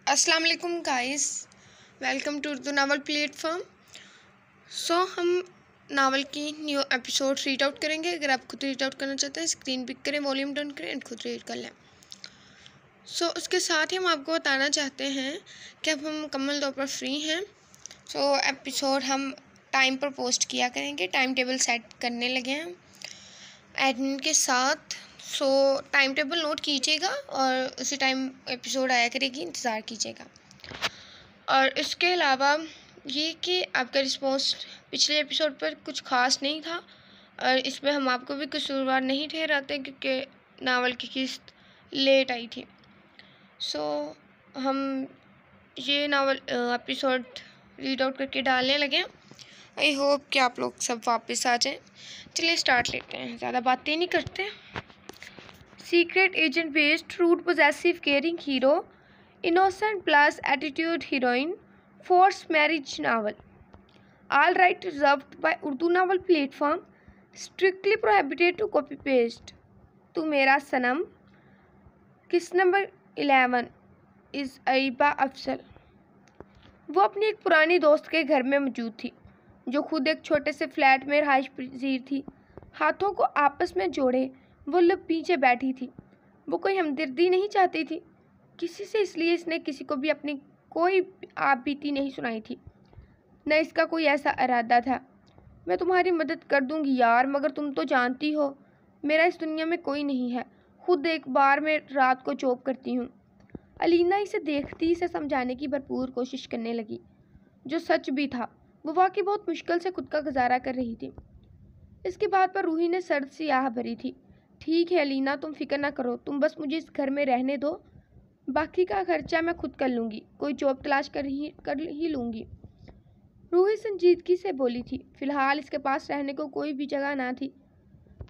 السلام علیکم guys, welcome to Urdu novel platform. ہم ناول کی نیو ایپیسوڈ ریڈ آؤٹ کریں گے۔ اگر آپ خود ریڈ آؤٹ کرنا چاہتے ہیں اسکرین پک کریں، والیوم ڈاؤن کریں اینڈ خود ریڈ کر لیں۔ اس کے ساتھ ہی ہم آپ کو بتانا چاہتے ہیں کہ اب ہم مکمل طور پر فری ہیں۔ ایپیسوڈ ہم ٹائم پر پوسٹ کیا کریں گے، ٹائم ٹیبل سیٹ کرنے لگے ہیں ایڈمن کے ساتھ۔ ٹائم ٹیبل نوٹ کیجیے گا اور اسی ٹائم ایپیسوڈ آیا کرے گی، انتظار کیجیے گا۔ اور اس کے علاوہ یہ کہ آپ کا رسپانس پچھلے ایپیسوڈ پر کچھ خاص نہیں تھا، اور اس میں ہم آپ کو بھی قصوروار نہیں ٹھہراتے کیونکہ ناول کی قسط لیٹ آئی تھی۔ ہم یہ ناول ایپیسوڈ ریڈ آؤٹ کر کے ڈالنے لگے ہیں۔ آئی ہوپ کہ آپ لوگ سب واپس آ جائیں۔ چلیے سٹارٹ لیتے ہیں، زیادہ باتیں نہیں کرتے۔ Secret agent based rude possessive caring hero innocent plus attitude heroine forced marriage novel, all right reserved by Urdu novel platform, strictly prohibited to copy paste। تو میرا صنم کس نمبر 11 از عیبہ افضل۔ وہ اپنی ایک پرانی دوست کے گھر میں موجود تھی جو خود ایک چھوٹے سے فلیٹ میں رہائش پذیر تھی۔ ہاتھوں کو آپس میں جوڑے وہ لب پیچھے بیٹھی تھی۔ وہ کوئی ہمدردی نہیں چاہتی تھی کسی سے، اس لیے اس نے کسی کو بھی اپنی کوئی آپ بیتی نہیں سنائی تھی، نہ اس کا کوئی ایسا ارادہ تھا۔ میں تمہاری مدد کر دوں گی یار، مگر تم تو جانتی ہو میرا اس دنیا میں کوئی نہیں ہے، خود ایک بار میں رات کو جاب کرتی ہوں۔ الینا اسے دیکھتی اسے سمجھانے کی بھرپور کوشش کرنے لگی، جو سچ بھی تھا۔ وہ واقعی بہت مشکل سے خود کا گزارا کر رہی تھی۔ اس کی بات پر روحی نے سرد سی آہ بھری تھی۔ ٹھیک ہے الینا، تم فکر نہ کرو، تم بس مجھے اس گھر میں رہنے دو، باقی کا خرچہ میں خود کر لوں گی، کوئی جاب تلاش کر ہی لوں گی۔ روحی سنجیدگی سے بولی تھی، فی الحال اس کے پاس رہنے کو کوئی بھی جگہ نہ تھی۔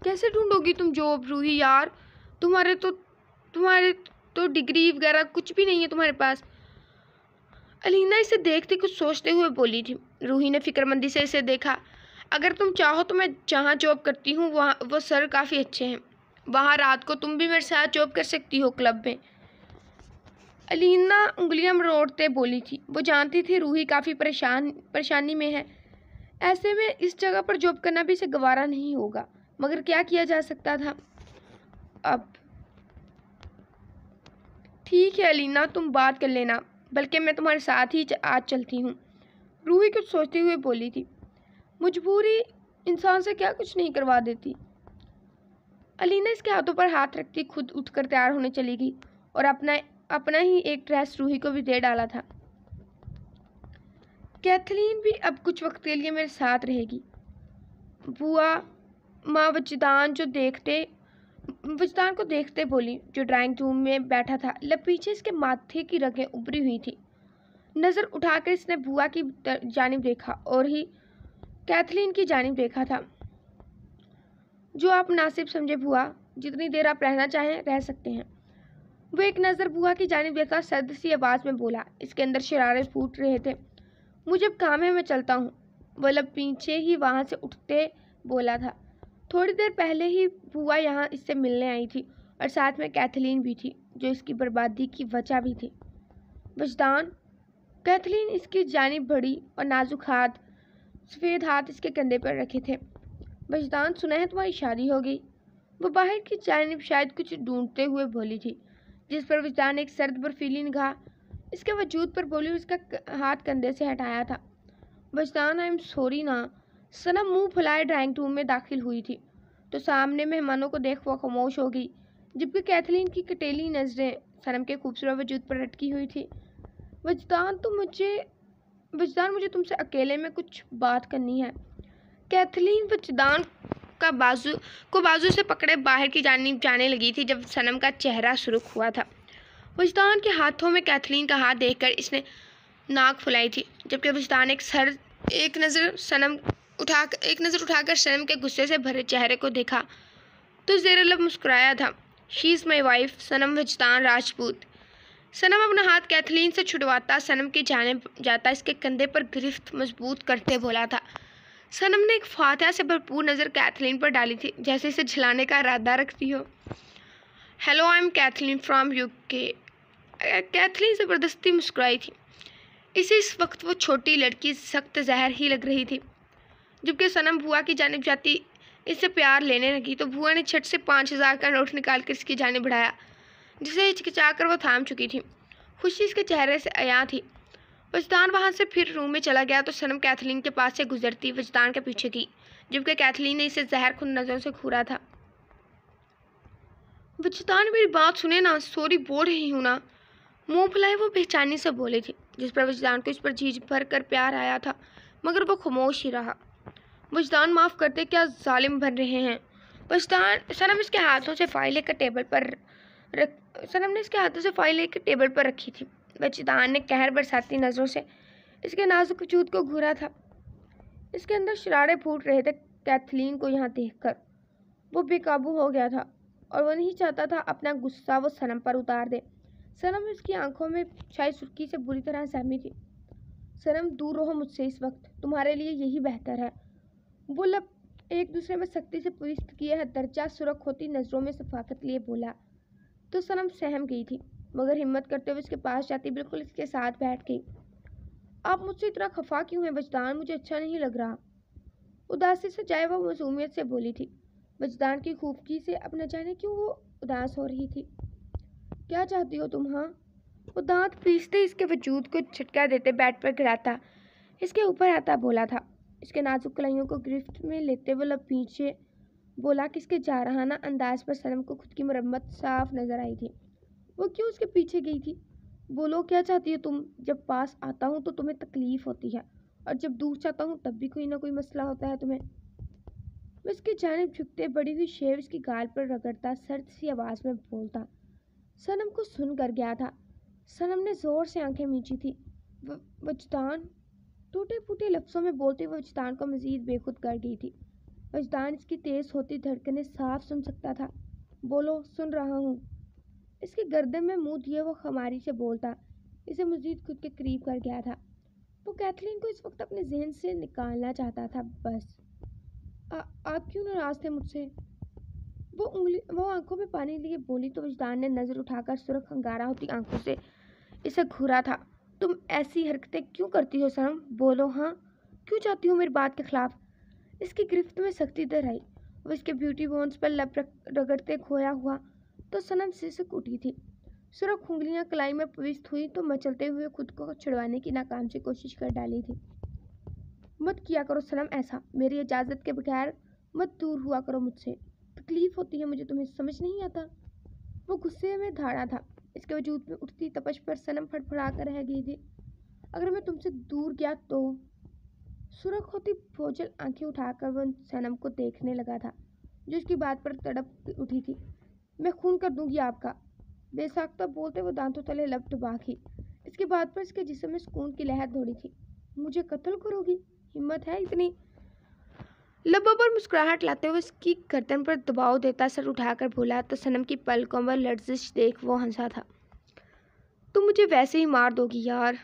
کیسے ڈھونڈو گی تم جاب روحی یار، تمہارے تو ڈگری وغیرہ کچھ بھی نہیں ہے تمہارے پاس۔ الینا اسے دیکھتے کچھ سوچتے ہوئے بولی تھی۔ روحی نے فکر مندی سے اسے دیکھا۔ اگر تم چاہو تو میں جہاں جاب کرتی ہوں وہ سر کافی اچھے ہیں، وہاں رات کو تم بھی میرے ساتھ جاب کر سکتی ہو کلب میں۔ الینا انگلیاں مروڑتے بولی تھی۔ وہ جانتی تھی روحی کافی پریشانی میں ہے، ایسے میں اس جگہ پر جاب کرنا بھی اسے گوارا نہیں ہوگا، مگر کیا کیا جا سکتا تھا اب؟ ٹھیک ہے الینا، تم بات کر لینا، بلکہ میں تمہارے ساتھ ہی آج چلتی ہوں، روحی کچھ سوچتے ہوئے بولی تھی۔ مجبوری انسان سے کیا کچھ نہیں کروا دیتی۔ الینا اس کے ہاتھوں پر ہاتھ رکھتی خود اٹھ کر تیار ہونے چلی گئی اور اپنا ہی ایک ڈریس روحی کو بھی دے ڈالا تھا۔ کیتھلین بھی اب کچھ وقت کے لیے میرے ساتھ رہے گی، بوا ماں وجدان کو دیکھتے بولی، جو ڈرائنگ روم میں بیٹھا تھا۔ لب پیچھے اس کے ماتھے کی رگیں ابری ہوئی تھی۔ نظر اٹھا کر اس نے بوا کی جانب دیکھا اور ہی کیتھلین کی جانب دیکھا تھا۔ جو آپ مناسب سمجھے بوا، جتنی دیر آپ رہنا چاہیں رہ سکتے ہیں۔ وہ ایک نظر بوا کی جانب دیکھا، سرد سی آواز میں بولا، اس کے اندر شرارے پھوٹ رہے تھے۔ مجھے اب کام ہے، میں چلتا ہوں۔ وہ لب پیچھے ہی وہاں سے اٹھتے بولا تھا۔ تھوڑی دیر پہلے ہی بوا یہاں اس سے ملنے آئی تھی اور ساتھ میں کیتھلین بھی تھی، جو اس کی بربادی کی وجہ بھی تھی۔ وجدان، کیتھلین اس کی جانب بڑھی اور نازک سفید ہاتھ اس کے کندھے پر رکھے تھے۔ وجدان، سنا ہے تمہاری شادی ہو گئی؟ وہ باہر کی جانب شاید کچھ ڈھونڈتے ہوئے بولی تھی، جس پر وجدان ایک سرد برفیلی نگاہ اس کے وجود پر بولی اور اس کا ہاتھ کندھے سے ہٹایا تھا۔ وجدان، آئی ایم سوری نا۔ صنم منہ پھلائے ڈرائنگ روم میں داخل ہوئی تھی تو سامنے مہمانوں کو دیکھ وہ خاموش ہو گئی، جبکہ کیتھلین کی کٹیلی نظریں صنم کے خوبصورت وجود پر اٹکی ہوئی تھی۔ وجدان، مجھے تم سے اکیلے میں کچھ بات کرنی ہے۔ کیتھلین وجدان کو بازو سے پکڑے باہر کی جانب جانے لگی تھی جب صنم کا چہرہ سرخ ہوا تھا۔ وجدان کے ہاتھوں میں کیتھلین کا ہاتھ دیکھ کر اس نے ناک پھلائی تھی، جبکہ وجدان ایک نظر اٹھا کر صنم کے غصے سے بھرے چہرے کو دیکھا تو زیر لب مسکرایا تھا۔ شی از مائی وائف، صنم وجدان راجپوت۔ صنم اپنا ہاتھ کیتھلین سے چھڑواتا صنم کی جانب جاتا اس کے کندھے پر گرفت مضبوط کرتے بولا تھا۔ صنم نے ایک فاتحہ سے بھرپور نظر کیتھلین پر ڈالی تھی، جیسے اسے جھلانے کا ارادہ رکھتی ہو۔ Hello, I am Kathleen from UK۔ Kathleen ज़बरदस्ती मुस्कुराई थी। इस वक्त वो छोटी लड़की सख्त जहर ही लग रही थी। जबकि सनम बुआ की जानिब जाती इससे प्यार लेने लगी तो बुआ ने छट से 5,000 का नोट निकाल कर इसकी जानिब बढ़ाया, जिसे हिचकिचाकर वो थाम चुकी थी। खुशी इसके चेहरे से अयां थी। वजदान वहाँ से फिर रूम में चला गया तो सनम कैथलीन के पास से गुजरती वजदान के पीछे की, जबकि कैथलीन ने इसे जहर खुद नज़रों से घूरा था। वजदान मेरी बात सुने ना, सॉरी बोल रही हूँ ना, मुंह फुलाए वो बेचैनी से बोली थी, जिस पर वजदान को इस पर झीझ भर कर प्यार आया था, मगर वो खामोश ही रहा। वजदान माफ़ करते, क्या जालिम बन रहे हैं। सनम इसके हाथों से फाइल लेकर टेबल पर रखी थी। वजदान ने कहर बरसाती नज़रों से इसके नाजुक वजूद को घूरा था। इसके अंदर शरारे फूट रहे थे। कैथलीन को यहाँ देखकर वो बेकाबू हो गया था और वो नहीं चाहता था अपना गुस्सा वो सनम पर उतार दे। सनम इसकी आंखों में शायद सुर्खी से बुरी तरह सहमी थी। सनम दूर रहो मुझसे, इस वक्त तुम्हारे लिए यही बेहतर है। वो लब एक दूसरे में सख्ती से पुरिस्त किए है दर्जा सुरख होती नज़रों में शफाकत लिए बोला तो सनम सहम गई थी, मगर हिम्मत करते हुए इसके पास जाती बिल्कुल इसके साथ बैठ गई। आप मुझसे इतना खफा क्यों हैं वजदान, मुझे अच्छा नहीं लग रहा। उदासी से जाए वो मासूमियत से बोली थी। वजदान की खूबकी से अब न जाने क्यों वो उदास हो रही थी। क्या चाहती हो तुम? हाँ। वो दांत पीसते इसके वजूद को झटका देते बेड पर गिराता इसके ऊपर आता बोला था। इसके नाजुक कलाइयों को गिरफ्त में लेते वो लब पीछे बोला कि इसके जारहाना अंदाज पर सनम को खुद की मुरम्मत साफ नजर आई थी। वो क्यों उसके पीछे गई थी? बोलो क्या चाहती हो तुम? जब पास आता हूँ तो तुम्हें तकलीफ होती है और जब दूर जाता हूँ तब भी कोई ना कोई मसला होता है तुम्हें। वो इसकी जानिब झुकते बड़ी हुई शेव इसकी गाल पर रगड़ता सर्द सी आवाज़ में बोलता। सनम को सुन कर गया था। सनम ने ज़ोर से आंखें मींची थी। वजदान, टूटे फूटे लफ्ज़ों में बोलते हुए वजदान को मज़ीद बेखुद कर गई थी। वजदान इसकी तेज़ होती धड़कनें साफ सुन सकता था। बोलो, सुन रहा हूँ। इसके गर्दन में मुंह दिए वो खमारी से बोलता इसे मज़ीद खुद के करीब कर गया था। वो कैथलीन को इस वक्त अपने जहन से निकालना चाहता था। बस आप क्यों नाराज़ थे मुझसे? वो आंखों में पानी लिए बोली तो वजदान ने नज़र उठाकर सुर्ख अंगारा होती आंखों से इसे घूरा था। तुम ऐसी हरकतें क्यों करती हो सनम? बोलो हाँ, क्यों चाहती हो मेरी बात के खिलाफ? इसकी गिरफ्त में सख्ती दर आई। वो इसके ब्यूटी बोन्स पर लब रगड़ते खोया हुआ तो सनम सिसक उठी थी। सुर्ख उंगलियां कलाई में प्रविष्ट हुई तो मचलते हुए खुद को छुड़वाने की नाकाम से कोशिश कर डाली थी। मत किया करो सनम ऐसा, मेरी इजाज़त के बगैर मत दूर हुआ करो मुझसे, तकलीफ होती है मुझे, तुम्हें समझ नहीं आता। वो गुस्से में धाड़ा था। इसके वजूद में उठती तपश पर सनम फड़फड़ा कर रह गई थी। अगर मैं तुमसे दूर गया तो? सुर्ख होती बोझल आंखें उठाकर वो सनम को देखने लगा था जो इसकी बात पर तड़प उठी थी। मैं खून कर दूंगी आपका, बेसाख्ता बोलते वो दांतों तले लब दबा की। इसकी बात पर इसके जिस्म में सुकून की लहर दौड़ी थी। मुझे कत्ल करोगी? हिम्मत है इतनी? लबों पर मुस्कुराहट लाते हुए उसकी गर्दन पर दबाव देता सर उठाकर बोला तो सनम की पलकों पर लर्जिश देख वो हंसा था। तुम मुझे वैसे ही मार दोगी यार,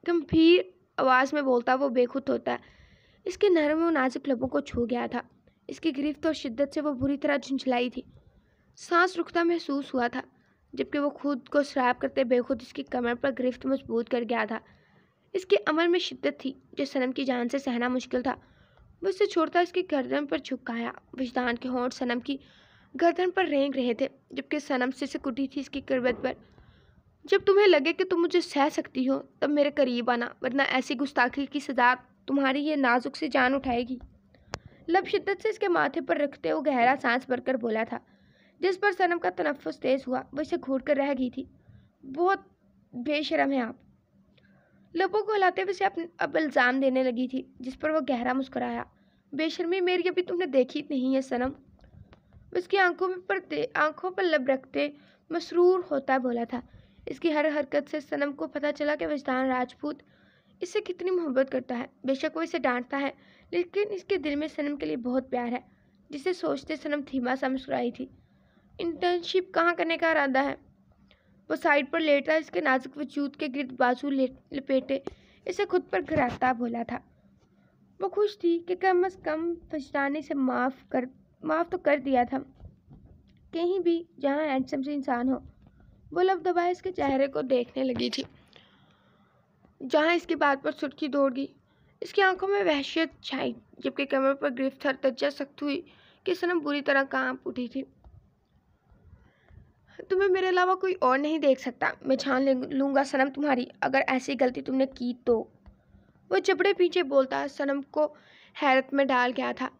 गंभीर आवाज़ में बोलता वो बेखुद होता है। इसके नरम और नाजुक लबों को छू गया था। इसकी गिरफ्त और शिद्दत से वो बुरी तरह झुंझलाई थी। सांस रुकता महसूस हुआ था, जबकि वो खुद को शराब करते बेखुद इसकी कमर पर गिरफ्त मजबूत कर गया था। इसके अमल में शिद्दत थी जो सनम की जान से सहना मुश्किल था। वो इसे छोड़ता इसकी गर्दन पर झुकाया। वजदान के होंठ सनम की गर्दन पर रेंग रहे थे, जबकि सनम सिसक उठी थी इसकी कुर्बत पर। जब तुम्हें लगे कि तुम मुझे सह सकती हो तब मेरे करीब आना, वरना ऐसी गुस्ताखी की सजा तुम्हारी ये नाजुक से जान उठाएगी। लब शिद्दत से इसके माथे पर रखते हुए गहरा सांस भरकर बोला था, जिस पर सनम का तनफ्फुस तेज हुआ। वो इसे घूट कर रह गई थी। बहुत बेशरम है आप, लबों को हिलाते हुए इसे अब इल्ज़ाम देने लगी थी, जिस पर वो गहरा मुस्कुराया। बेशर्मी मेरी अभी तुमने देखी नहीं है सनम। उसकी आंखों पर लब रखते मसरूर होता बोला था। इसकी हर हरकत से सनम को पता चला कि वजदान राजपूत इससे कितनी मोहब्बत करता है। बेशक वो इसे डांटता है, लेकिन इसके दिल में सनम के लिए बहुत प्यार है, जिसे सोचते सनम धीमा सा मुस्कुराई थी। इंटर्नशिप कहाँ करने का इरादा है? वो साइड पर लेटा इसके नाजुक वजूद के गिर्द बाजू लपेटे इसे खुद पर गिराता बोला था। वो खुश थी कि कम अज़ कम वजदान ने इसे माफ़ तो कर दिया था। कहीं भी जहाँ हैंडसम से इंसान हो वो लब दबाए इसके चेहरे को देखने लगी थी, जहाँ इसकी बात पर सुर्खी दौड़ गई। इसकी आंखों में वहशत छाई, जबकि कमर पर गिरफ्तार तज्जा सख्त हुई कि सनम बुरी तरह कांप उठी थी। तुम्हें मेरे अलावा कोई और नहीं देख सकता। मैं छान लूंगा सनम तुम्हारी, अगर ऐसी गलती तुमने की तो। वो जबड़े पीछे बोलता सनम को हैरत में डाल गया था।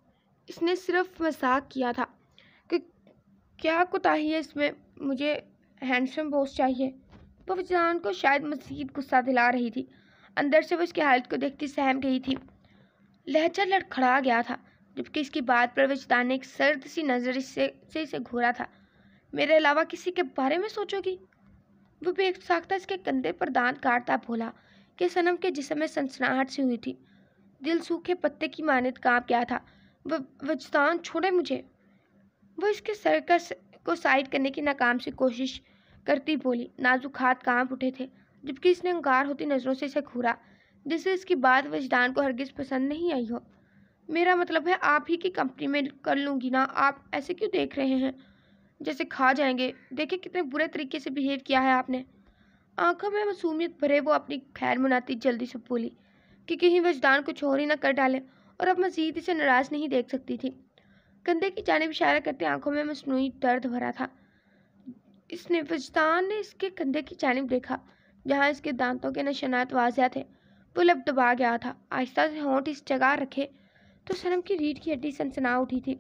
इसने सिर्फ मजाक किया था कि क्या कोताही है इसमें, मुझे हैंडसम बॉस चाहिए। वो विजदान को शायद मज़ीद गुस्सा दिला रही थी। अंदर से वो इसकी हालत को देखती सहम गई थी। लहजा लड़खड़ा गया था, जबकि इसकी बात पर विजदान ने एक सर्द सी नज़र से इसे घूरा था। मेरे अलावा किसी के बारे में सोचोगी? वो बेसाख्ता इसके कंधे पर दांत काटता बोला कि सनम के जिस्म में सनसनाहट सी हुई थी। दिल सूखे पत्ते की मानद कांप गया था। वो विजदान छोड़े मुझे। वो इसके सर को साइड करने की नाकाम सी कोशिश करती बोली। नाजुक हाथ कांप उठे थे, जबकि इसने अंगार होती नज़रों से इसे घूरा, जिससे इसकी बात विजदान को हरगिज़ पसंद नहीं आई हो। मेरा मतलब है आप ही की कंपनी में कर लूँगी ना। आप ऐसे क्यों देख रहे हैं जैसे खा जाएंगे? देखिए कितने बुरे तरीके से बिहेव किया है आपने। आंखों में मासूमियत भरे वो अपनी खैर मनाती जल्दी से बोली कि कहीं विजदान को छोर ही न कर डाले, और अब मज़ीद इसे नाराज़ नहीं देख सकती थी। कंधे की जानिब इशारा करते आंखों में मसनूई दर्द भरा था। विजदान ने इसके कंधे की जानिब देखा, जहाँ इसके दांतों के निशानात वाज़िह थे। वो लब दबा गया था। आहिस्ता से होंठ इस जगह रखे तो सनम की रीढ़ की हड्डी सनसना उठी थी।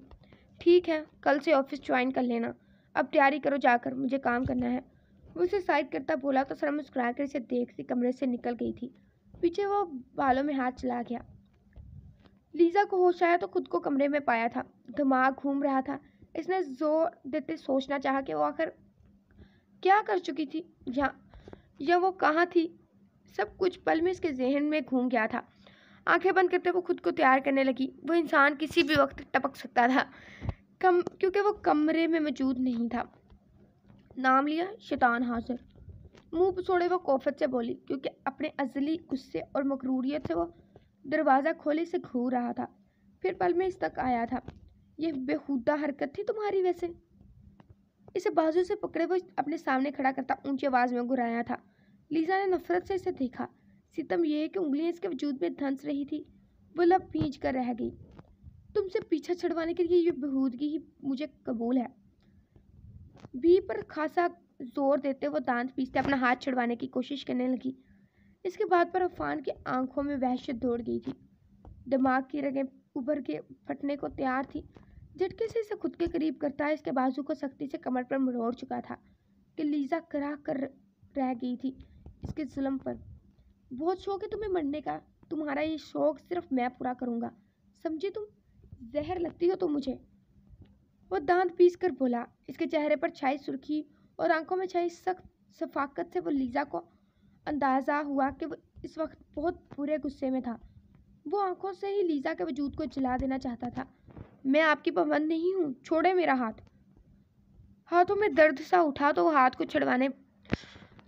ठीक है, कल से ऑफिस ज्वाइन कर लेना। अब तैयारी करो जाकर, मुझे काम करना है। वो उसे साइड करता बोला तो सनम मुस्कुराकर इसे देखती कमरे से निकल गई थी। पीछे वो बालों में हाथ चला गया। लीजा को होश आया तो खुद को कमरे में पाया था। दिमाग घूम रहा था। इसने जोर देते सोचना चाहा कि वो आखिर क्या कर चुकी थी या वो कहाँ थी। सब कुछ पल में इसके जहन में घूम गया था। आंखें बंद करते वो खुद को तैयार करने लगी। वो इंसान किसी भी वक्त टपक सकता था, क्योंकि वो कमरे में मौजूद नहीं था। नाम लिया, शैतान हाजिर। मुंह पछोड़े वो कोफत से बोली, क्योंकि अपने अजली गुस्से और मकरूरियत से वो दरवाज़ा खोले से घूर रहा था। फिर पल में इस तक आया था। यह बेहुदा हरकत थी तुम्हारी वैसे। इसे बाजू से पकड़े वो अपने सामने खड़ा करता ऊंची आवाज़ में गुर्राया था। लीजा ने नफरत से इसे देखा। सितम यह कि उंगलियां इसके वजूद में धंस रही थी। वो लब भींच कर रह गई। तुमसे पीछा छुड़वाने के लिए ये बेहूदगी ही मुझे कबूल है। भी पर खासा जोर देते वो दांत पीसते अपना हाथ छुड़वाने की कोशिश करने लगी। इसके बाद पर अफान की आंखों में वहशत दौड़ गई थी। दिमाग की रगें उभर के फटने को तैयार थी। झटके से इसे खुद के करीब करता है इसके बाजू को सख्ती से कमर पर मरोड़ चुका था कि लीजा करा कर रह गई थी इसके जुल्म पर। बहुत शौक है तुम्हें मरने का। तुम्हारा ये शौक सिर्फ मैं पूरा करूँगा, समझी तुम? जहर लगती हो तुम मुझे। वो दांत पीस कर बोला। इसके चेहरे पर छाई सुर्खी और आंखों में छाई सख्त शफाकत से वो लीजा को अंदाज़ा हुआ कि वो इस वक्त बहुत बुरे गुस्से में था। वो आंखों से ही लीजा के वजूद को जला देना चाहता था। मैं आपकी पाबंद नहीं हूँ, छोड़े मेरा हाथ। हाथों में दर्द सा उठा तो वो हाथ को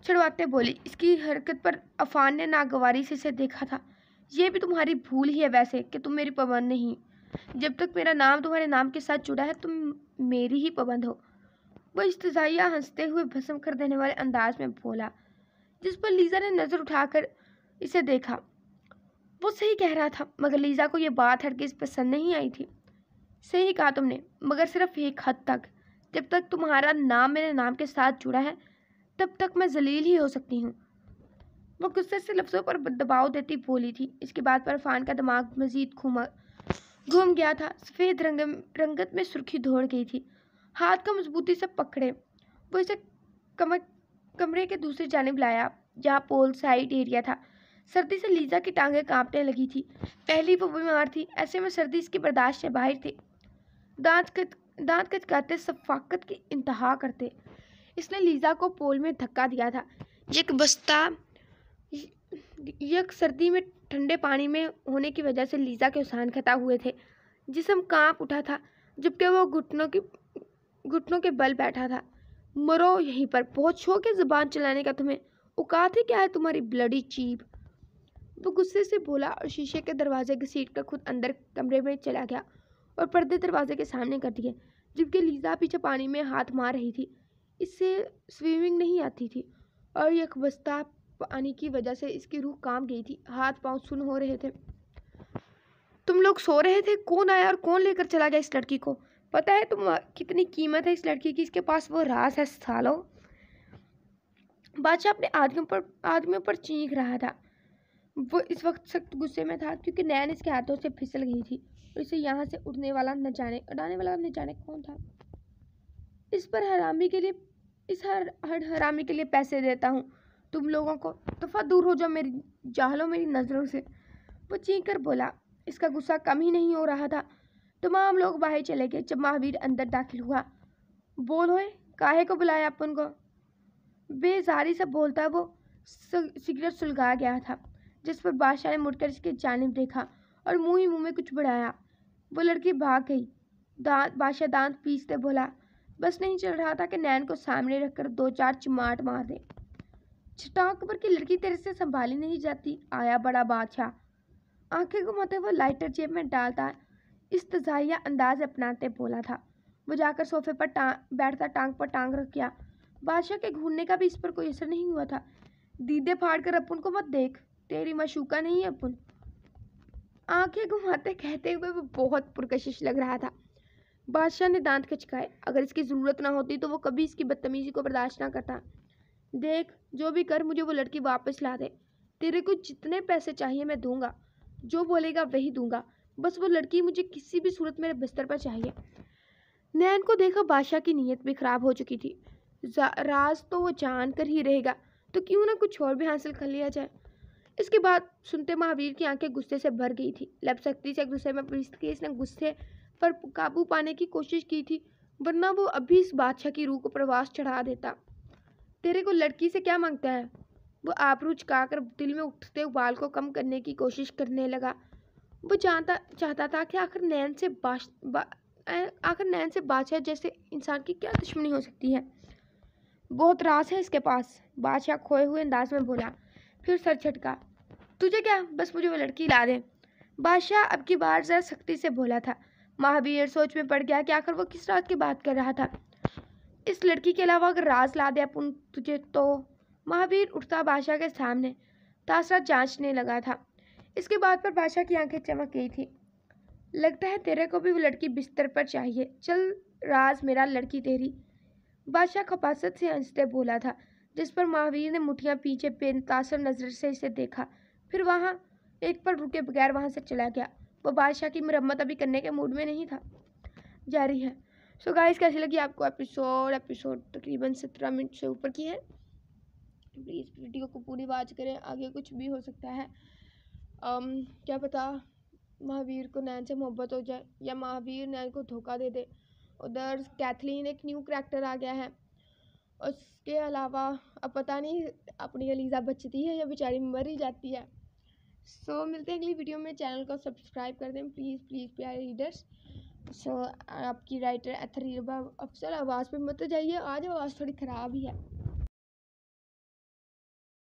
छुड़वाते बोली। इसकी हरकत पर अफान ने नागवारी से इसे देखा था। ये भी तुम्हारी भूल ही है वैसे कि तुम मेरी पाबंद नहीं। जब तक मेरा नाम तुम्हारे नाम के साथ जुड़ा है तुम मेरी ही पाबंद हो। वो इस्तज़ाइया हंसते हुए भस्म कर देने वाले अंदाज में बोला, जिस पर लीजा ने नज़र उठाकर इसे देखा। वो सही कह रहा था, मगर लीजा को यह बात हरगिज़ पसंद नहीं आई थी। सही कहा तुमने, मगर सिर्फ एक हद तक। जब तक तुम्हारा नाम मेरे नाम के साथ जुड़ा है तब तक मैं जलील ही हो सकती हूँ। वो गुस्से से लफ्ज़ों पर दबाव देती बोली थी। इसके बाद पर अफान का दिमाग मज़ीद घूम गया था। सफ़ेद रंगत में सुर्खी दौड़ गई थी। हाथ को मजबूती से पकड़े वो इसे कमरे के दूसरी जानिब लाया, जहाँ पोल साइड एरिया था। सर्दी से लीजा की टांगें कांपने लगी थी। पहली वो बीमार थी, ऐसे में सर्दी इसकी बर्दाश्त से बाहर थी। दांत कचकाते शफाकत की इंतहा करते इसने लीजा को पोल में धक्का दिया था। यक सर्दी में ठंडे पानी में होने की वजह से लीजा के उसान खता हुए थे। जिस्म कांप उठा था, जबकि वो घुटनों के बल बैठा था। मरो यहीं पर। बहुत शौक है ज़ुबान चलाने का तुम्हें। औकात ही क्या है तुम्हारी ब्लडी चीप। वो गुस्से से बोला और शीशे के दरवाजे घसीट कर खुद अंदर कमरे में चला गया और पर्दे दरवाजे के सामने कर दिए, जबकि लीजा पीछे पानी में हाथ मार रही थी। اسے سوئمنگ نہیں آتی تھی اور یک بستہ پانی کی وجہ سے اس کی روح کانپ گئی تھی، ہاتھ پاؤں سن ہو رہے تھے۔ تم لوگ سو رہے تھے؟ کون آیا اور کون لے کر چلا گیا اس لڑکی کو؟ پتہ ہے تم کتنی قیمت ہے اس لڑکی کی؟ اس کے پاس وہ راز ہے سالو۔ بادشاہ اپنے آدمیوں پر چینخ رہا تھا۔ وہ اس وقت سخت غصے میں تھا کیونکہ نین اس کے ہاتھوں سے پھسل گئی تھی اور اسے یہاں سے اڑانے والا نہ جانے کون تھا۔ اس ہر حرامی کے لیے پیسے دیتا ہوں تم لوگوں کو، دفعہ دور ہو جاؤ میری جاہلوں، میری نظروں سے، وہ چینخ کر بولا۔ اس کا غصہ کم ہی نہیں ہو رہا تھا۔ تمام لوگ باہر چلے گئے جب مہاویر اندر داخل ہوا۔ بول ہوئے، کاہے کو بلایا اپن کو؟ بے زاری سے بولتا وہ سگریٹ سلگا گیا تھا، جس پر بادشاہ نے مڑ کر اس کی جانب دیکھا اور منہ میں کچھ بڑھایا۔ وہ لڑکی بھاگ گئی۔ بادشاہ دانت پیستے بولا، بس نہیں چل رہا تھا کہ نین کو سامنے رکھ کر 2-4 چماٹ مار دے۔ چھٹاک پر کی لڑکی تیرے سے سنبھالی نہیں جاتی، آیا بڑا بادشاہ۔ آنکھیں گھماتے وہ لائٹر جیب میں ڈالتا استزائیہ انداز اپناتے بولا تھا۔ وہ جا کر صوفے پر بیٹھتا ٹانگ پر ٹانگ رکھ گیا۔ بادشاہ کے گھورنے کا بھی اس پر کوئی اثر نہیں ہوا تھا۔ دیدے پھاڑ کر اپن کو مت دیکھ، تیری معشوقہ نہیں ہے اپن۔ آنکھیں گھماتے کہتے ہوئے وہ بہت پرکشش لگ رہا تھا۔ بادشاہ نے دانت کھچکائے۔ اگر اس کی ضرورت نہ ہوتی تو وہ کبھی اس کی بدتمیزی کو برداشت نہ کرتا۔ دیکھ، جو بھی کر مجھے وہ لڑکی واپس لا دے۔ تیرے کو جتنے پیسے چاہیے میں دوں گا، جو بولے گا وہی دوں گا، بس وہ لڑکی مجھے کسی بھی صورت میرے بستر پر چاہیے۔ نین کو دیکھا بادشاہ کی نیت بھی خراب ہو چکی تھی۔ راز تو وہ جان کر ہی رہے گا تو کیوں نہ کچھ اور بھی حاصل کر لیا جائے۔ اس کی بات سنتے مہاویر کی آنکھیں غصے سے بھر گئی تھی۔ لب سختی سے غصے میں پیس کے اس نے غصے پر قابو پانے کی کوشش کی تھی، ورنہ وہ ابھی اس بادشاہ کی روح کو پرواز چڑھا دیتا۔ تیرے کو لڑکی سے کیا مانگتا ہے؟ وہ آبرو چکا کر دل میں اٹھتے ابال کو کم کرنے کی کوشش کرنے لگا۔ وہ چاہتا تھا کہ آخر نین سے بادشاہ جیسے انسان کی کیا دشمنی ہو سکتی ہے۔ بہت راز ہے اس کے پاس، بادشاہ کھوئے ہوئے انداز میں بولا، پھر سر جھٹکا۔ تجھے کیا، بس مجھے وہ لڑکی لا دے۔ بادشاہ اب کی بار ذرا سختی سے بولا تھا۔ مہاویر سوچ میں پڑ گیا کہ آخر وہ کس راز کی بات کر رہا تھا۔ اس لڑکی کے علاوہ اگر راز لا دے اپن تجھے تو۔ مہاویر اٹھتا بادشاہ کے سامنے تاثرات جانچنے لگا تھا۔ اس کی بات پر بادشاہ کی آنکھیں چمک گئی تھی۔ لگتا ہے تیرے کو بھی وہ لڑکی بستر پر چاہیے، چل راز میرا، لڑکی تیری۔ بادشاہ خباثت سے ہنستے بولا تھا، جس پر مہاویر نے مٹھیاں پیچھے بے تاثر نظر سے اسے دیکھا، پھر وہاں ایک پل رکے بغیر وہاں سے چلا گیا۔ وہ بادشاہ کی مرمت ابھی کرنے کے موڈ میں نہیں تھا۔ جاری ہے۔ سو گائز، کیسی لگی آپ کو ایپیسوڈ تقریباً 17 منٹ سے اوپر کی ہے۔ پلیز ویڈیو کو پوری واچ کریں، آگے کچھ بھی ہو سکتا ہے۔ کیا پتا مہاویر کو نین سے محبت ہو جائے یا مہاویر نین کو دھوکہ دے دے۔ ادھر کیتھلین ایک نیو کریکٹر آ گیا ہے۔ اس کے علاوہ اب پتہ نہیں اپنی الیزا بچتی ہے یا بیچاری مر ہی جاتی ہے۔ سو ملتے ہیں اگلی ویڈیو میں۔ چینل کو سبسکرائب کر دیں پلیز پیارے ریڈرس۔ سو آپ کی رائٹر افضل آواز پہ مت جائیے، آج آواز تھوڑی خراب ہی ہے۔